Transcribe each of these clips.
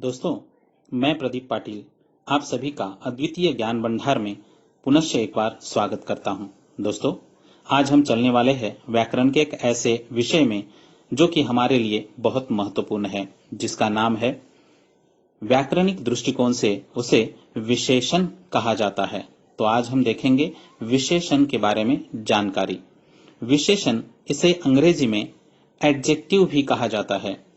दोस्तों, मैं प्रदीप पाटिल आप सभी का अद्वितीय ज्ञान भंडार में पुनश्च एक बार स्वागत करता हूं। दोस्तों, आज हम चलने वाले हैं व्याकरण के एक ऐसे विषय में जो कि हमारे लिए बहुत महत्वपूर्ण है, जिसका नाम है व्याकरणिक दृष्टिकोण से उसे विशेषण कहा जाता है। तो आज हम देखेंगे विशेषण के बारे में जानकारी। विशेषण, इसे अंग्रेजी में एडजेक्टिव भी कहा जाता है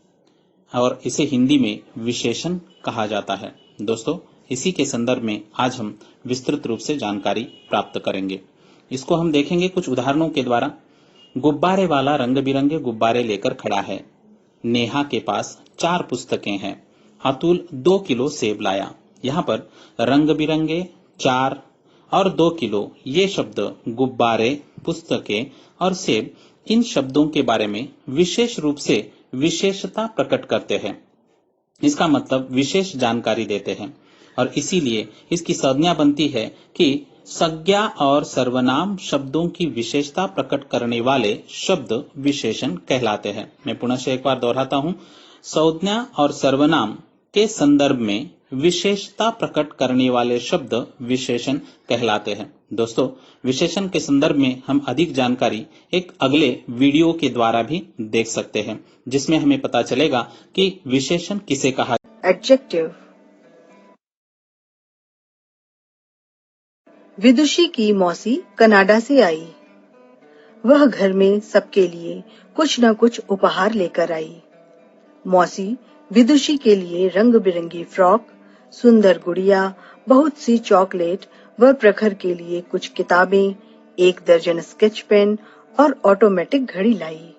और इसे हिंदी में विशेषण कहा जाता है। दोस्तों, इसी के संदर्भ में आज हम विस्तृत रूप से जानकारी प्राप्त करेंगे। इसको हम देखेंगे कुछ उदाहरणों के द्वारा। गुब्बारे वाला रंग बिरंगे गुब्बारे लेकर खड़ा है। नेहा के पास 4 पुस्तकें हैं। अतुल 2 किलो सेब लाया। यहाँ पर रंग बिरंगे, 4 और 2 किलो ये शब्द गुब्बारे, पुस्तकें और सेब, इन शब्दों के बारे में विशेष रूप से विशेषता प्रकट करते हैं। इसका मतलब विशेष जानकारी देते हैं और इसीलिए इसकी संज्ञा बनती है कि संज्ञा और सर्वनाम शब्दों की विशेषता प्रकट करने वाले शब्द विशेषण कहलाते हैं। मैं पुनः एक बार दोहराता हूं, संज्ञा और सर्वनाम के संदर्भ में विशेषता प्रकट करने वाले शब्द विशेषण कहलाते हैं। दोस्तों, विशेषण के संदर्भ में हम अधिक जानकारी एक अगले वीडियो के द्वारा भी देख सकते हैं, जिसमें हमें पता चलेगा कि विशेषण किसे कहा। एडजेक्टिव। विदुषी की मौसी कनाडा से आई। वह घर में सबके लिए कुछ न कुछ उपहार लेकर आई। मौसी विदुषी के लिए रंग बिरंगी फ्रॉक, सुंदर गुड़िया, बहुत सी चॉकलेट व प्रखर के लिए कुछ किताबें, 1 दर्जन स्केच पेन और ऑटोमेटिक घड़ी लाई।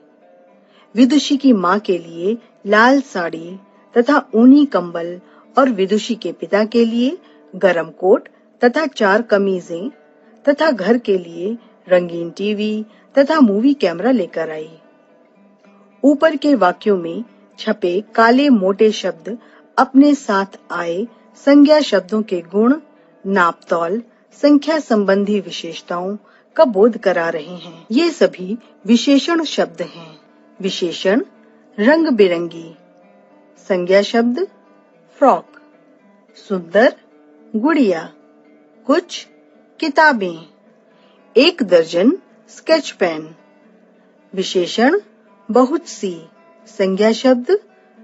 विदुषी की माँ के लिए लाल साड़ी तथा ऊनी कंबल और विदुषी के पिता के लिए गरम कोट तथा 4 कमीजें तथा घर के लिए रंगीन टीवी तथा मूवी कैमरा लेकर आई। ऊपर के वाक्यों में छपे काले मोटे शब्द अपने साथ आए संज्ञा शब्दों के गुण, नापतौल, संख्या संबंधी विशेषताओं का बोध करा रहे हैं। ये सभी विशेषण शब्द हैं। विशेषण रंग बिरंगी, संज्ञा शब्द फ्रॉक, सुंदर गुड़िया, कुछ किताबें, 1 दर्जन स्केच पेन। विशेषण बहुत सी, संज्ञा शब्द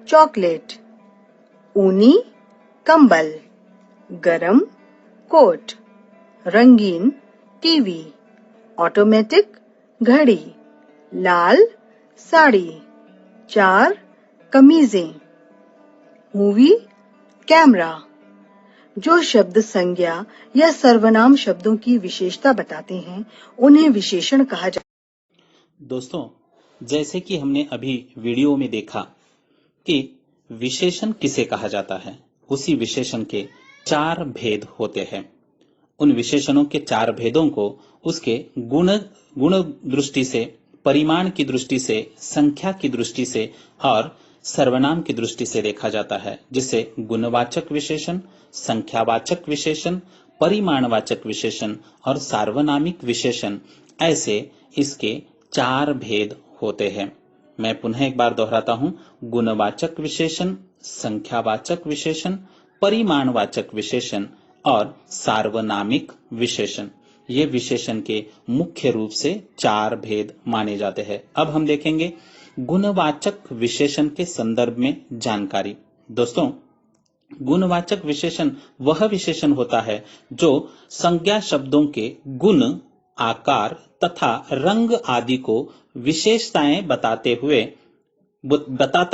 चॉकलेट, ऊनी कंबल, गरम कोट, रंगीन टीवी, ऑटोमेटिक घड़ी, लाल साड़ी, 4 कमीजें, मूवी कैमरा। जो शब्द संज्ञा या सर्वनाम शब्दों की विशेषता बताते हैं, उन्हें विशेषण कहा जाता है। दोस्तों, जैसे कि हमने अभी वीडियो में देखा कि विशेषण किसे कहा जाता है, उसी विशेषण के 4 भेद होते हैं। उन विशेषणों के 4 भेदों को उसके गुण दृष्टि से, परिमाण की दृष्टि से, संख्या की दृष्टि से और सर्वनाम की दृष्टि से देखा जाता है, जिसे गुणवाचक विशेषण, संख्यावाचक विशेषण, परिमाणवाचक विशेषण और सार्वनामिक विशेषण, ऐसे इसके 4 भेद होते हैं। मैं पुनः एक बार दोहराता हूं, गुणवाचक विशेषण, संख्यावाचक विशेषण, परिमाणवाचक विशेषण और सार्वनामिक विशेषण। ये विशेषण के मुख्य रूप से 4 भेद माने जाते हैं। अब हम देखेंगे गुणवाचक विशेषण के संदर्भ में जानकारी। दोस्तों, गुणवाचक विशेषण वह विशेषण होता है जो संज्ञा शब्दों के गुण, आकार तथा रंग आदि को विशेषताएं बताता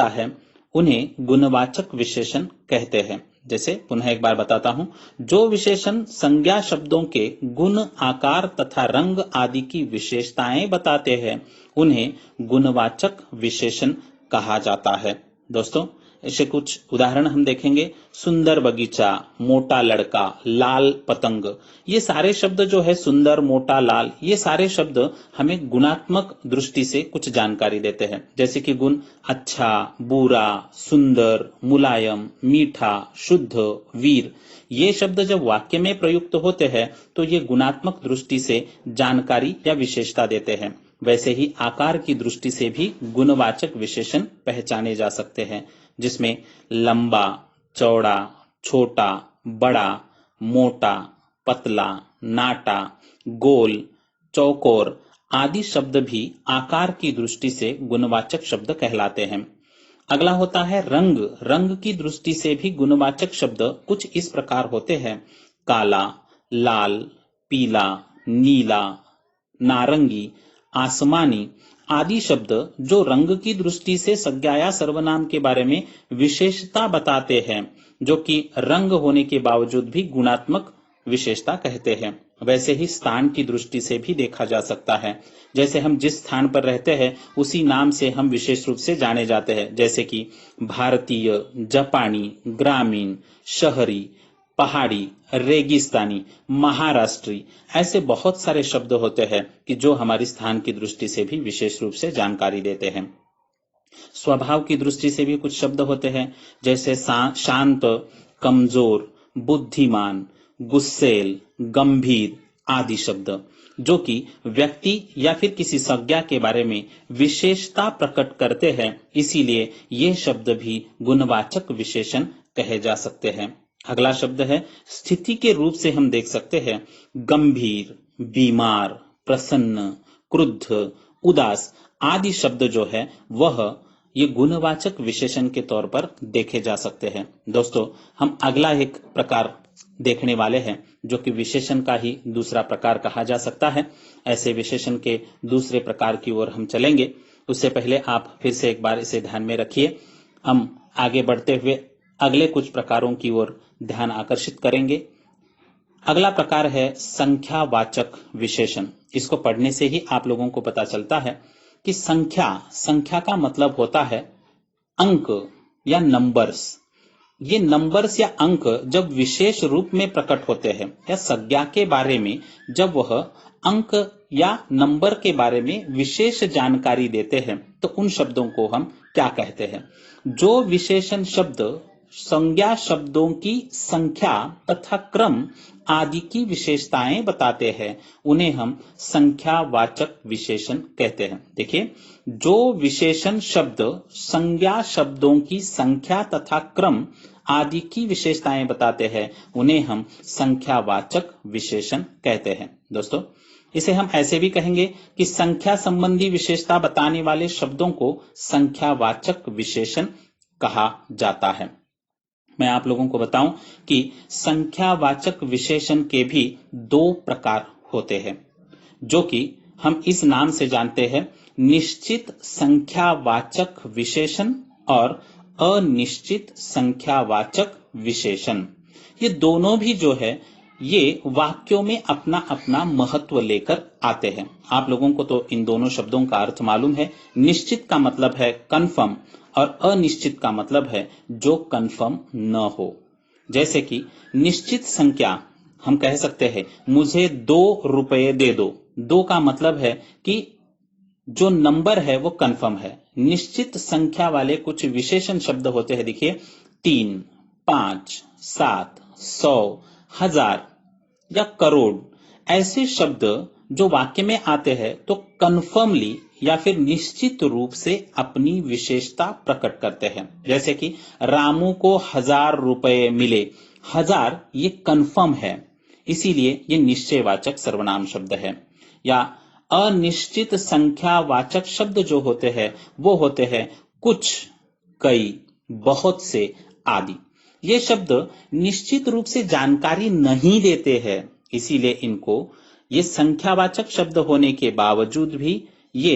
है, उन्हें गुणवाचक विशेषण कहते हैं। जैसे पुनः एक बार बताता हूं, जो विशेषण संज्ञा शब्दों के गुण, आकार तथा रंग आदि की विशेषताएं बताते हैं, उन्हें गुणवाचक विशेषण कहा जाता है। दोस्तों, ऐसे कुछ उदाहरण हम देखेंगे। सुंदर बगीचा, मोटा लड़का, लाल पतंग, ये सारे शब्द जो है सुंदर, मोटा, लाल, ये सारे शब्द हमें गुणात्मक दृष्टि से कुछ जानकारी देते हैं। जैसे कि गुण अच्छा, बुरा, सुंदर, मुलायम, मीठा, शुद्ध, वीर, ये शब्द जब वाक्य में प्रयुक्त होते हैं तो ये गुणात्मक दृष्टि से जानकारी या विशेषता देते हैं। वैसे ही आकार की दृष्टि से भी गुणवाचक विशेषण पहचाने जा सकते हैं, जिसमें लंबा, चौड़ा, छोटा, बड़ा, मोटा, पतला, नाटा, गोल, चौकोर आदि शब्द भी आकार की दृष्टि से गुणवाचक शब्द कहलाते हैं। अगला होता है रंग। रंग की दृष्टि से भी गुणवाचक शब्द कुछ इस प्रकार होते हैं: काला, लाल, पीला, नीला, नारंगी, आसमानी आदि शब्द जो रंग की दृष्टि से संज्ञा या सर्वनाम के बारे में विशेषता बताते हैं, जो कि रंग होने के बावजूद भी गुणात्मक विशेषता कहते हैं। वैसे ही स्थान की दृष्टि से भी देखा जा सकता है। जैसे हम जिस स्थान पर रहते हैं उसी नाम से हम विशेष रूप से जाने जाते हैं, जैसे कि भारतीय, जापानी, ग्रामीण, शहरी, पहाड़ी, रेगिस्तानी, महाराष्ट्री, ऐसे बहुत सारे शब्द होते हैं कि जो हमारी स्थान की दृष्टि से भी विशेष रूप से जानकारी देते हैं। स्वभाव की दृष्टि से भी कुछ शब्द होते हैं, जैसे शांत, कमजोर, बुद्धिमान, गुस्सेल, गंभीर आदि शब्द, जो कि व्यक्ति या फिर किसी संज्ञा के बारे में विशेषता प्रकट करते हैं। इसीलिए ये शब्द भी गुणवाचक विशेषण कहे जा सकते हैं। अगला शब्द है स्थिति के रूप से हम देख सकते हैं गंभीर, बीमार, प्रसन्न, क्रुद्ध, उदास आदि शब्द जो है वह ये गुणवाचक विशेषण के तौर पर देखे जा सकते हैं। दोस्तों, हम अगला एक प्रकार देखने वाले हैं जो कि विशेषण का ही दूसरा प्रकार कहा जा सकता है। ऐसे विशेषण के दूसरे प्रकार की ओर हम चलेंगे। उससे पहले आप फिर से एक बार इसे ध्यान में रखिए। हम आगे बढ़ते हुए अगले कुछ प्रकारों की ओर ध्यान आकर्षित करेंगे। अगला प्रकार है संख्यावाचक विशेषण। इसको पढ़ने से ही आप लोगों को पता चलता है कि संख्या का मतलब होता है अंक या नंबर्स। ये नंबर्स या अंक जब विशेष रूप में प्रकट होते हैं या संज्ञा के बारे में जब वह अंक या नंबर के बारे में विशेष जानकारी देते हैं तो उन शब्दों को हम क्या कहते हैं? जो विशेषण शब्द संज्ञा शब्दों की संख्या तथा क्रम आदि की विशेषताएं बताते हैं उन्हें हम संख्यावाचक विशेषण कहते हैं। देखिए, जो विशेषण शब्द संज्ञा शब्दों की संख्या तथा क्रम आदि की विशेषताएं बताते हैं उन्हें हम संख्यावाचक विशेषण कहते हैं। दोस्तों, इसे हम ऐसे भी कहेंगे कि संख्या संबंधी विशेषता बताने वाले शब्दों को संख्यावाचक विशेषण कहा जाता है। मैं आप लोगों को बताऊं कि संख्यावाचक विशेषण के भी दो प्रकार होते हैं, जो कि हम इस नाम से जानते हैं: निश्चित संख्यावाचक विशेषण और अनिश्चित संख्यावाचक विशेषण। ये दोनों भी जो है ये वाक्यों में अपना अपना महत्व लेकर आते हैं। आप लोगों को तो इन दोनों शब्दों का अर्थ मालूम है। निश्चित का मतलब है कंफर्म और अनिश्चित का मतलब है जो कंफर्म न हो। जैसे कि निश्चित संख्या हम कह सकते हैं मुझे 2 रुपए दे दो। 2 का मतलब है कि जो नंबर है वो कंफर्म है। निश्चित संख्या वाले कुछ विशेषण शब्द होते हैं। देखिए, 3, 5, 7, 100, 1000 या करोड़ ऐसे शब्द जो वाक्य में आते हैं तो कंफर्मली या फिर निश्चित रूप से अपनी विशेषता प्रकट करते हैं। जैसे कि रामू को 1000 रुपए मिले। 1000 ये कंफर्म है, इसीलिए ये निश्चयवाचक सर्वनाम शब्द है। या अनिश्चित संख्यावाचक शब्द जो होते हैं वो होते हैं कुछ, कई, बहुत से आदि। ये शब्द निश्चित रूप से जानकारी नहीं देते हैं, इसीलिए इनको ये संख्यावाचक शब्द होने के बावजूद भी ये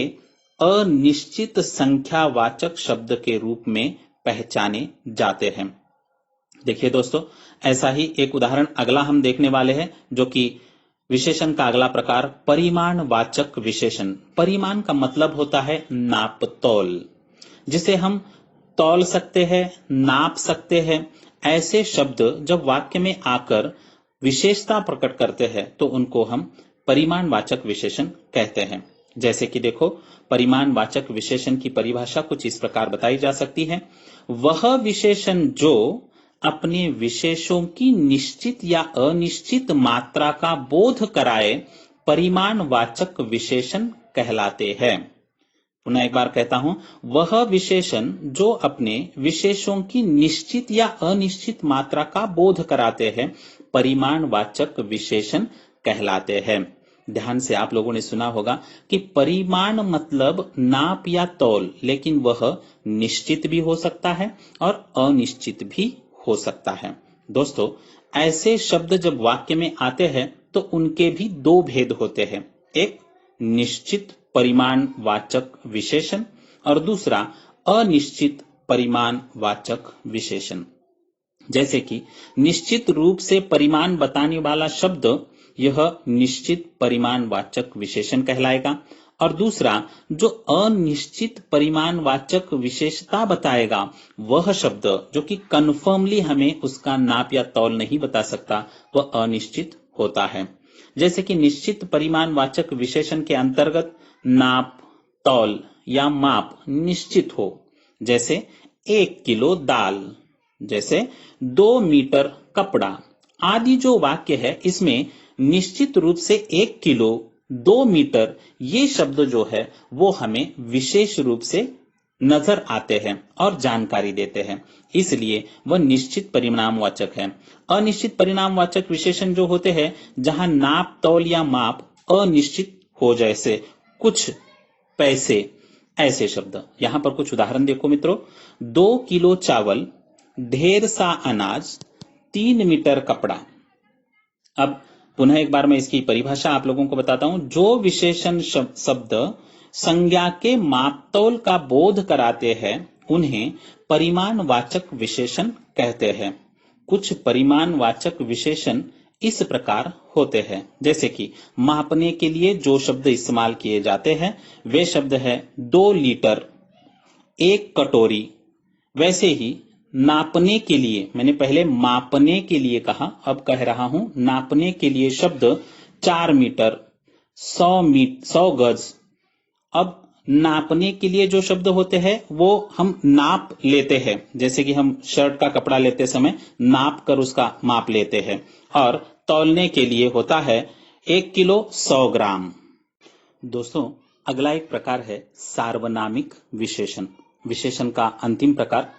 अनिश्चित संख्यावाचक शब्द के रूप में पहचाने जाते हैं। देखिए दोस्तों, ऐसा ही एक उदाहरण अगला हम देखने वाले हैं, जो कि विशेषण का अगला प्रकार परिमाणवाचक विशेषण। परिमाण का मतलब होता है नाप तौल, जिसे हम तौल सकते हैं, नाप सकते हैं। ऐसे शब्द जब वाक्य में आकर विशेषता प्रकट करते हैं तो उनको हम परिमाणवाचक विशेषण कहते हैं। जैसे कि देखो, परिमाणवाचक विशेषण की परिभाषा कुछ इस प्रकार बताई जा सकती है: वह विशेषण जो अपने विशेषों की निश्चित या अनिश्चित मात्रा का बोध कराए परिमाणवाचक विशेषण कहलाते हैं। पुनः एक बार कहता हूं, वह विशेषण जो अपने विशेषों की निश्चित या अनिश्चित मात्रा का बोध कराते हैं परिमाणवाचक विशेषण कहलाते हैं। ध्यान से आप लोगों ने सुना होगा कि परिमाण मतलब नाप या तौल, लेकिन वह निश्चित भी हो सकता है और अनिश्चित भी हो सकता है। दोस्तों, ऐसे शब्द जब वाक्य में आते हैं तो उनके भी दो भेद होते हैं, एक निश्चित परिमाणवाचक विशेषण और दूसरा अनिश्चित परिमाणवाचक विशेषण। जैसे कि निश्चित रूप से परिमाण बताने वाला शब्द यह निश्चित परिमाणवाचक विशेषण कहलाएगा, और दूसरा जो अनिश्चित परिमाणवाचक विशेषता बताएगा वह शब्द जो कि कन्फर्मली हमें उसका नाप या तौल नहीं बता सकता वह अनिश्चित होता है। जैसे कि निश्चित परिमाणवाचक विशेषण के अंतर्गत नाप, तौल या माप निश्चित हो, जैसे 1 किलो दाल, जैसे 2 मीटर कपड़ा आदि जो वाक्य है इसमें निश्चित रूप से 1 किलो, 2 मीटर ये शब्द जो है वो हमें विशेष रूप से नजर आते हैं और जानकारी देते हैं, इसलिए वह निश्चित परिमाणवाचक है। अनिश्चित परिमाणवाचक विशेषण जो होते हैं जहां नाप, तौल या माप अनिश्चित हो, जैसे कुछ पैसे, ऐसे शब्द। यहां पर कुछ उदाहरण देखो मित्रों, 2 किलो चावल, ढेर सा अनाज, 3 मीटर कपड़ा। अब पुनः एक बार मैं इसकी परिभाषा आप लोगों को बताता हूं। जो विशेषण शब्द संज्ञा के मापतौल का बोध कराते हैं उन्हें परिमाणवाचक विशेषण कहते हैं। कुछ परिमाणवाचक विशेषण इस प्रकार होते हैं, जैसे कि मापने के लिए जो शब्द इस्तेमाल किए जाते हैं वे शब्द है 2 लीटर, 1 कटोरी। वैसे ही नापने के लिए, मैंने पहले मापने के लिए कहा, अब कह रहा हूं नापने के लिए शब्द 4 मीटर, 100 गज। अब नापने के लिए जो शब्द होते हैं वो हम नाप लेते हैं, जैसे कि हम शर्ट का कपड़ा लेते समय नाप कर उसका माप लेते हैं, और तौलने के लिए होता है 1 किलो 100 ग्राम। दोस्तों, अगला एक प्रकार है सार्वनामिक विशेषण। विशेषण का अंतिम प्रकार,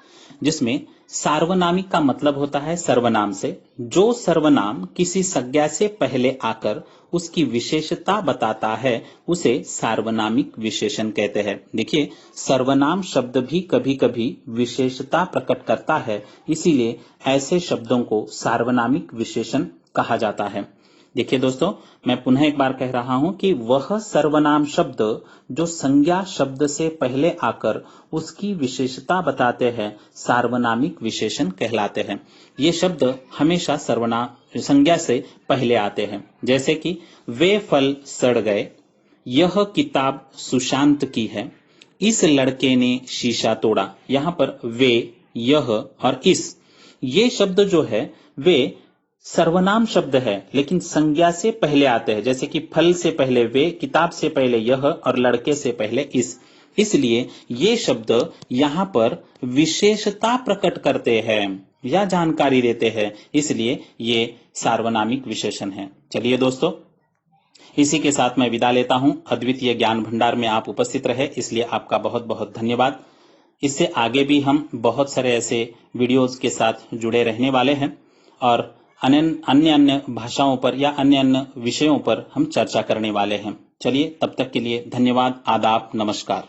जिसमें सार्वनामिक का मतलब होता है सर्वनाम से। जो सर्वनाम किसी संज्ञा से पहले आकर उसकी विशेषता बताता है उसे सार्वनामिक विशेषण कहते हैं। देखिए, सर्वनाम शब्द भी कभी कभी विशेषता प्रकट करता है, इसीलिए ऐसे शब्दों को सार्वनामिक विशेषण कहा जाता है। देखिए दोस्तों, मैं पुनः एक बार कह रहा हूं कि वह सर्वनाम शब्द जो संज्ञा शब्द से पहले आकर उसकी विशेषता बताते हैं सार्वनामिक विशेषण कहलाते हैं। ये शब्द हमेशा सर्वनाम संज्ञा से पहले आते हैं, जैसे कि वे फल सड़ गए, यह किताब सुशांत की है, इस लड़के ने शीशा तोड़ा। यहाँ पर वे, यह और इस, ये शब्द जो है वे सर्वनाम शब्द है लेकिन संज्ञा से पहले आते हैं, जैसे कि फल से पहले वे, किताब से पहले यह और लड़के से पहले इस। इसलिए ये शब्द यहाँ पर विशेषता प्रकट करते हैं या जानकारी देते हैं, इसलिए ये सार्वनामिक विशेषण है। चलिए दोस्तों, इसी के साथ मैं विदा लेता हूं। अद्वितीय ज्ञान भंडार में आप उपस्थित रहे इसलिए आपका बहुत बहुत धन्यवाद। इससे आगे भी हम बहुत सारे ऐसे वीडियोज के साथ जुड़े रहने वाले हैं और अन्य भाषाओं पर या अन्य विषयों पर हम चर्चा करने वाले हैं। चलिए, तब तक के लिए धन्यवाद, आदाब, नमस्कार।